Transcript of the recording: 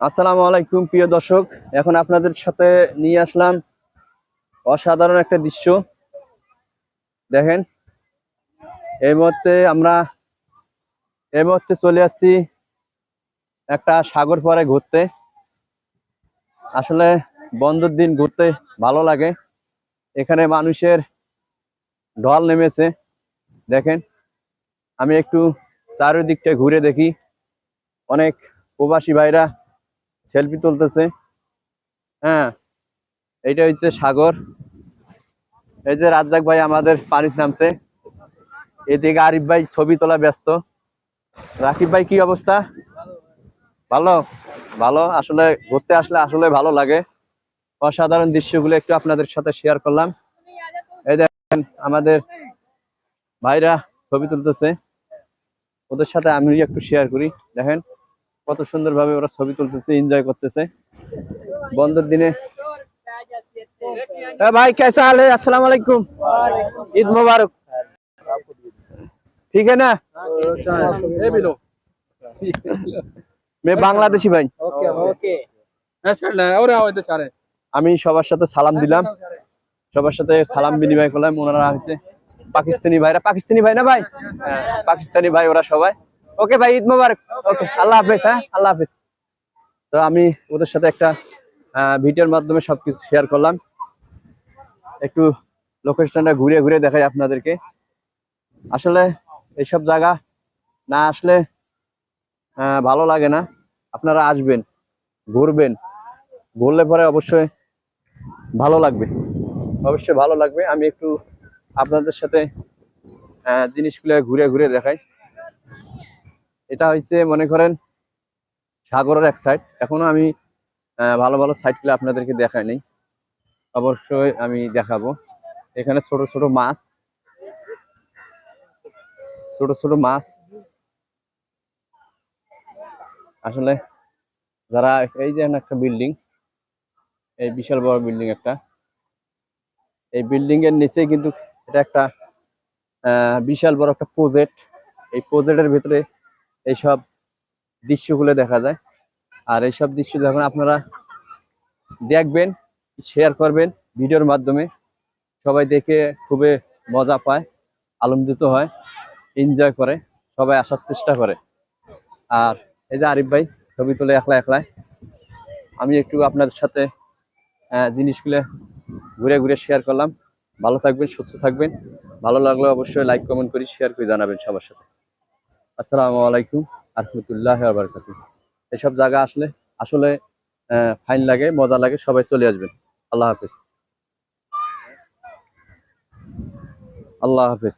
আসসালামু আলাইকুম প্রিয় দর্শক, এখন আপনাদের সাথে নিয়ে আসলাম অসাধারণ একটা দৃশ্য। দেখেন, এই মুহূর্তে চলে আসছি একটা সাগর পাড়ে ঘুরতে। আসলে বন্ধের দিন ঘুরতে ভালো লাগে। এখানে মানুষের ঢল নেমেছে। দেখেন, আমি একটু চারিদিকটা ঘুরে দেখি। অনেক প্রবাসী ভাইরা সেলফি তুলতেছে। হ্যাঁ, এইটা হচ্ছে সাগর। এই যে রাজ্জাক ভাই আমাদের পানিতে নামছে, এদিকে আরিফ ভাই ছবি তোলা ব্যস্ত। রাকিব ভাই, কি অবস্থা? ভালো? ভালো। আসলে ঘুরতে আসলে আসলে ভালো লাগে। অসাধারণ দৃশ্যগুলো একটু আপনাদের সাথে শেয়ার করলাম। এই দেখেন, আমাদের ভাইরা ছবি তুলতেছে, ওদের সাথে আমি একটু শেয়ার করি। দেখেন কত সুন্দর ভাবে ওরা ছবি তুলতেছে, এনজয় করতেছে বন্ধের দিনে। ভাই, कैसा हाल है? अस्सलाम वालेकुम, ईद मुबारक। ठीक है ना? मैं बांग्लादेशी भाई। আমি সবার সাথে সালাম দিলাম, সবার সাথে সালাম বিনিময় করলাম। ওনারা হচ্ছে পাকিস্তানি ভাইরা, পাকিস্তানি ভাই না ভাই? হ্যাঁ, পাকিস্তানি ভাই ওরা সবাই। ওকে ভাই, ঈদ মোবারক। ওকে, আল্লাহ হাফেজ। হ্যাঁ, আল্লাহ হাফেজ। তো আমি ওদের সাথে একটা ভিডিওর মাধ্যমে সবকিছু শেয়ার করলাম। একটু লোকেশনটা ঘুরে ঘুরে দেখাই আপনাদেরকে। আসলে এইসব জায়গা না আসলে ভালো লাগে না। আপনারা আসবেন, ঘুরবেন, ঘুরলে পরে অবশ্যই ভালো লাগবে, অবশ্যই ভালো লাগবে। আমি একটু আপনাদের সাথে জিনিসগুলো ঘুরে ঘুরে দেখাই। এটা হচ্ছে মনে করেন সাগরের এক সাইড। এখনো আমি ভালো ভালো সাইডগুলো আপনাদেরকে দেখাই নাই, অবশ্যই আমি দেখাবো। এখানে ছোট ছোট মাছ, ছোট ছোট মাছ। আসলে যারা, এই যে একটা বিল্ডিং, এই বিশাল বড় বিল্ডিং একটা, এই বিল্ডিং এর নিচে কিন্তু এটা একটা বিশাল বড় একটা প্রজেক্ট। এই প্রজেক্টের ভিতরে এইসব দৃশ্যগুলো দেখা যায়। আর এইসব দৃশ্য যখন আপনারা দেখবেন, শেয়ার করবেন ভিডিওর মাধ্যমে, সবাই দেখে খুবই মজা পায়, আনন্দিত হয়, এনজয় করে, সবাই আসার চেষ্টা করে। আর এই যে আরিফ ভাই ছবি তুলে একলা একলায়, আমি একটু আপনাদের সাথে জিনিসগুলো ঘুরে ঘুরে শেয়ার করলাম। ভালো থাকবেন, সুস্থ থাকবেন। ভালো লাগলে অবশ্যই লাইক কমেন্ট করে শেয়ার করে জানাবেন সবার সাথে। আসসালামু আলাইকুম আহমতুল্লাহ বারকাতুহ। এসব জায়গা আসলে আসলে ফাইন লাগে, মজা লাগে। সবাই চলে আসবেন। আল্লাহ হাফেজ। আল্লাহ হাফেজ।